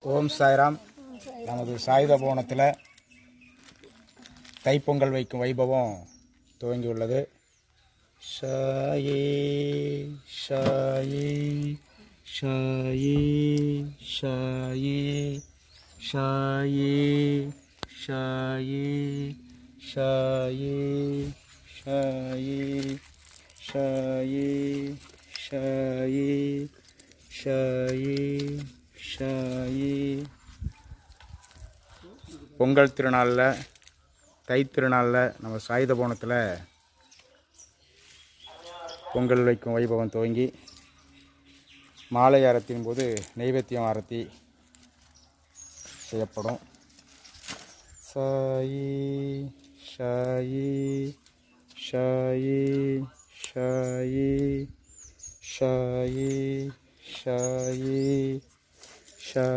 ஓம் சாய்ராம். நமது சாயுத புவனத்தில் தைப்பொங்கல் வைக்கும் வைபவம் துவங்கியுள்ளது. ஷாயே ஷாயே ஷாயே ஷாயே ஷாயே ஷாயே ஷாயே ஷாயே ஷாயே ஷாயே ஷாயே ஷாயே. பொங்கல் திருநாளில், தை திருநாளில் நம்ம சாயுத புவனத்தில் பொங்கல் வைக்கும் வைபவம் துவங்கி மாலை ஆரத்தின் போது நெய்வேத்தியம் ஆரத்தி செய்யப்படும். ஷாயே ஷாயே ஷாயே ஷாயே ஷாயே ஷாயே ஷா